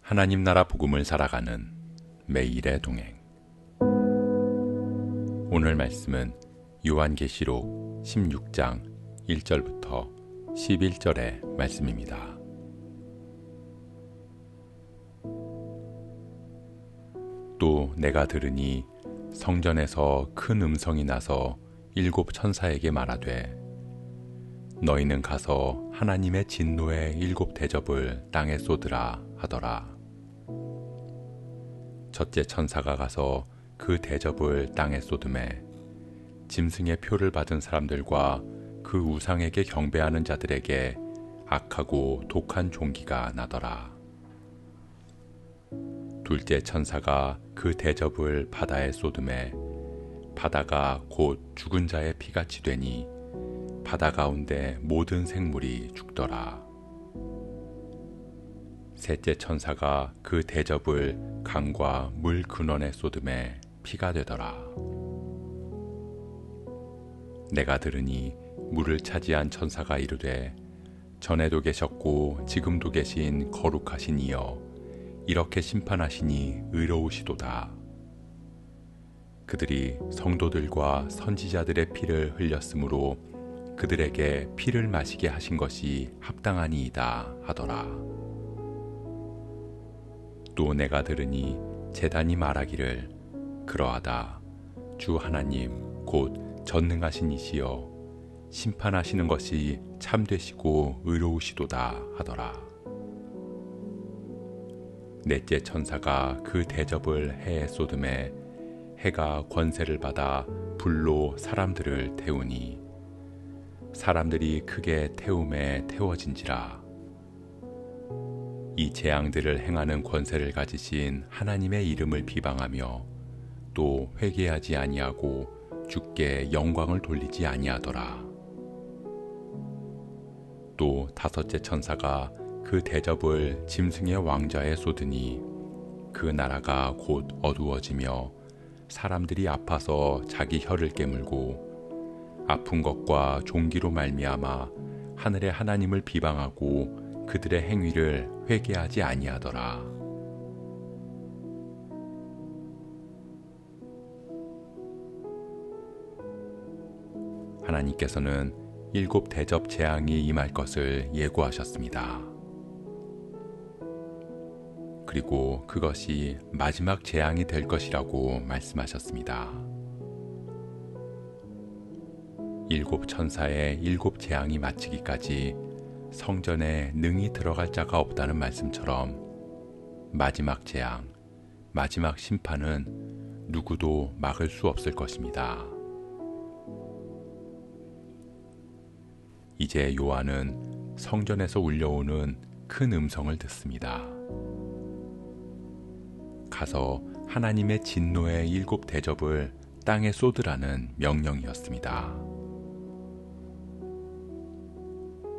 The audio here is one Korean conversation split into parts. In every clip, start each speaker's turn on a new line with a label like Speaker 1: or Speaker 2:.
Speaker 1: 하나님 나라 복음을 살아가는 매일의 동행. 오늘 말씀은 요한계시록 16장 1절부터 11절의 말씀입니다. 또 내가 들으니 성전에서 큰 음성이 나서 일곱 천사에게 말하되 너희는 가서 하나님의 진노의 일곱 대접을 땅에 쏟으라 하더라. 첫째 천사가 가서 그 대접을 땅에 쏟음에 짐승의 표를 받은 사람들과 그 우상에게 경배하는 자들에게 악하고 독한 종기가 나더라. 둘째 천사가 그 대접을 바다에 쏟음에 바다가 곧 죽은 자의 피같이 되니 바다 가운데 모든 생물이 죽더라. 셋째 천사가 그 대접을 강과 물 근원에 쏟음에 피가 되더라. 내가 들으니 물을 차지한 천사가 이르되 전에도 계셨고 지금도 계신 거룩하신 이여 이렇게 심판하시니 의로우시도다. 그들이 성도들과 선지자들의 피를 흘렸으므로 그들에게 피를 마시게 하신 것이 합당하니이다 하더라. 또 내가 들으니 제단이 말하기를 그러하다. 주 하나님 곧 전능하신 이시여 심판하시는 것이 참되시고 의로우시도다 하더라. 넷째 천사가 그 대접을 해에 쏟음에 해가 권세를 받아 불로 사람들을 태우니 사람들이 크게 태움에 태워진지라. 이 재앙들을 행하는 권세를 가지신 하나님의 이름을 비방하며 또 회개하지 아니하고 주께 영광을 돌리지 아니하더라. 또 다섯째 천사가 그 대접을 짐승의 왕좌에 쏟으니 그 나라가 곧 어두워지며 사람들이 아파서 자기 혀를 깨물고 아픈 것과 종기로 말미암아 하늘의 하나님을 비방하고 그들의 행위를 회개하지 아니하더라. 하나님께서는 일곱 대접 재앙이 임할 것을 예고하셨습니다. 그리고 그것이 마지막 재앙이 될 것이라고 말씀하셨습니다. 일곱 천사의 일곱 재앙이 마치기까지 성전에 능히 들어갈 자가 없다는 말씀처럼 마지막 재앙, 마지막 심판은 누구도 막을 수 없을 것입니다. 이제 요한은 성전에서 울려오는 큰 음성을 듣습니다. 가서 하나님의 진노의 일곱 대접을 땅에 쏟으라는 명령이었습니다.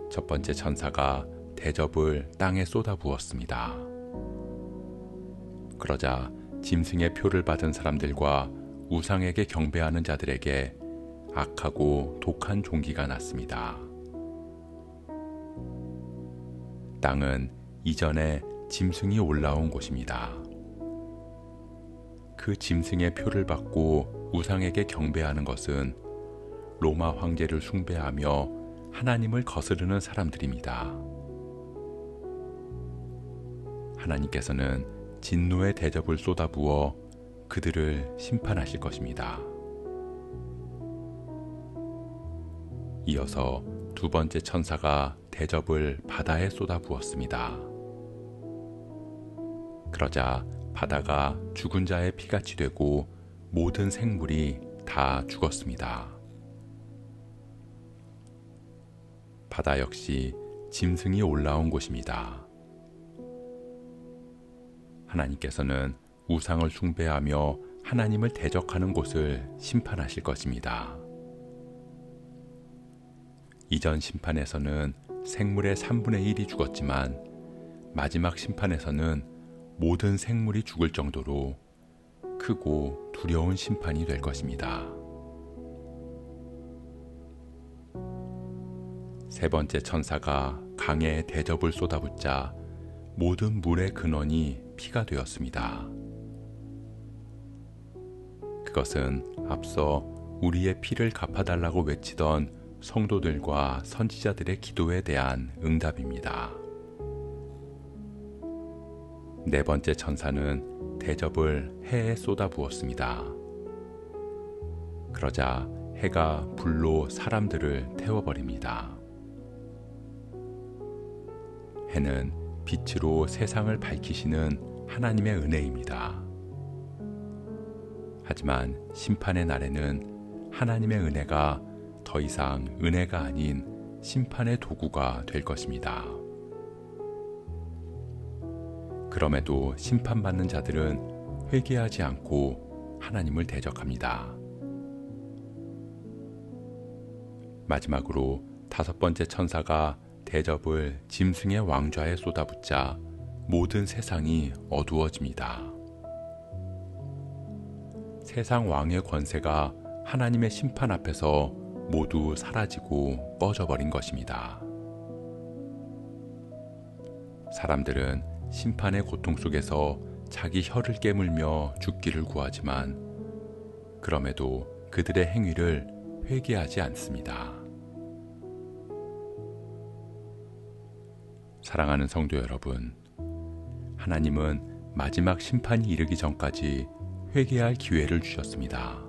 Speaker 1: 첫 번째 천사가 대접을 땅에 쏟아부었습니다. 그러자 짐승의 표를 받은 사람들과 우상에게 경배하는 자들에게 악하고 독한 종기가 났습니다. 땅은 이전에 짐승이 올라온 곳입니다. 그 짐승의 표를 받고 우상에게 경배하는 것은 로마 황제를 숭배하며 하나님을 거스르는 사람들입니다. 하나님께서는 진노의 대접을 쏟아부어 그들을 심판하실 것입니다. 이어서 두 번째 천사가 대접을 바다에 쏟아부었습니다. 그러자 바다가 죽은 자의 피같이 되고 모든 생물이 다 죽었습니다. 바다 역시 짐승이 올라온 곳입니다. 하나님께서는 우상을 숭배하며 하나님을 대적하는 곳을 심판하실 것입니다. 이전 심판에서는 생물의 3분의 1이 죽었지만 마지막 심판에서는 모든 생물이 죽을 정도로 크고 두려운 심판이 될 것입니다. 세 번째 천사가 강에 대접을 쏟아붓자 모든 물의 근원이 피가 되었습니다. 그것은 앞서 우리의 피를 갚아달라고 외치던 성도들과 선지자들의 기도에 대한 응답입니다. 네 번째 천사는 대접을 해에 쏟아부었습니다. 그러자 해가 불로 사람들을 태워버립니다. 해는 빛으로 세상을 밝히시는 하나님의 은혜입니다. 하지만 심판의 날에는 하나님의 은혜가 더 이상 은혜가 아닌 심판의 도구가 될 것입니다. 그럼에도 심판받는 자들은 회개하지 않고 하나님을 대적합니다. 마지막으로 다섯 번째 천사가 대접을 짐승의 왕좌에 쏟아붓자 모든 세상이 어두워집니다. 세상 왕의 권세가 하나님의 심판 앞에서 모두 사라지고 꺼져버린 것입니다. 사람들은 심판의 고통 속에서 자기 혀를 깨물며 죽기를 구하지만 그럼에도 그들의 행위를 회개하지 않습니다. 사랑하는 성도 여러분, 하나님은 마지막 심판이 이르기 전까지 회개할 기회를 주셨습니다.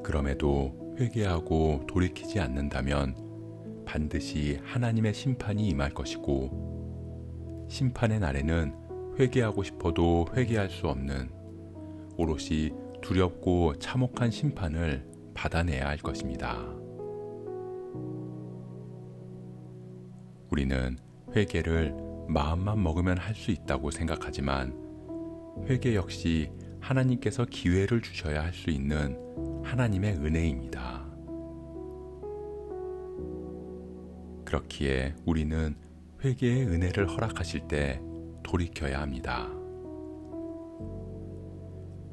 Speaker 1: 그럼에도 회개하고 돌이키지 않는다면 반드시 하나님의 심판이 임할 것이고, 심판의 날에는 회개하고 싶어도 회개할 수 없는 오롯이 두렵고 참혹한 심판을 받아내야 할 것입니다. 우리는 회개를 마음만 먹으면 할 수 있다고 생각하지만 회개 역시 하나님께서 기회를 주셔야 할 수 있는 하나님의 은혜입니다. 그렇기에 우리는 회개의 은혜를 허락하실 때 돌이켜야 합니다.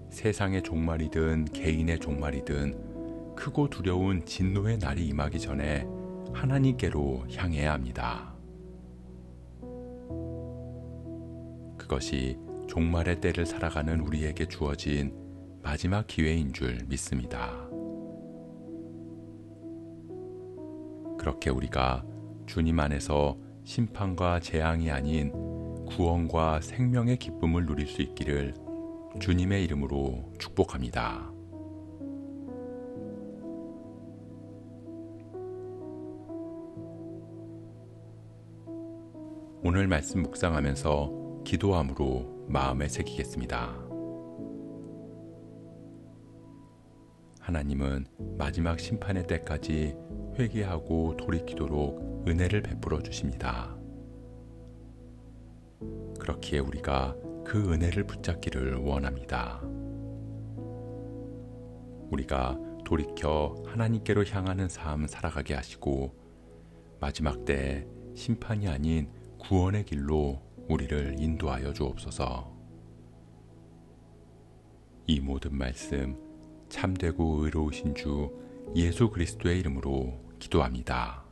Speaker 1: 세상의 종말이든 개인의 종말이든 크고 두려운 진노의 날이 임하기 전에 하나님께로 향해야 합니다. 그것이 종말의 때를 살아가는 우리에게 주어진 마지막 기회인 줄 믿습니다. 그렇게 우리가 주님 안에서 심판과 재앙이 아닌 구원과 생명의 기쁨을 누릴 수 있기를 주님의 이름으로 축복합니다. 오늘 말씀 묵상하면서 기도함으로 마음에 새기겠습니다. 하나님은 마지막 심판의 때까지 회개하고 돌이키도록 은혜를 베풀어 주십니다. 그렇기에 우리가 그 은혜를 붙잡기를 원합니다. 우리가 돌이켜 하나님께로 향하는 삶 살아가게 하시고 마지막 때에 심판이 아닌 구원의 길로 우리를 인도하여 주옵소서. 이 모든 말씀 참되고 의로우신 주 예수 그리스도의 이름으로 기도합니다.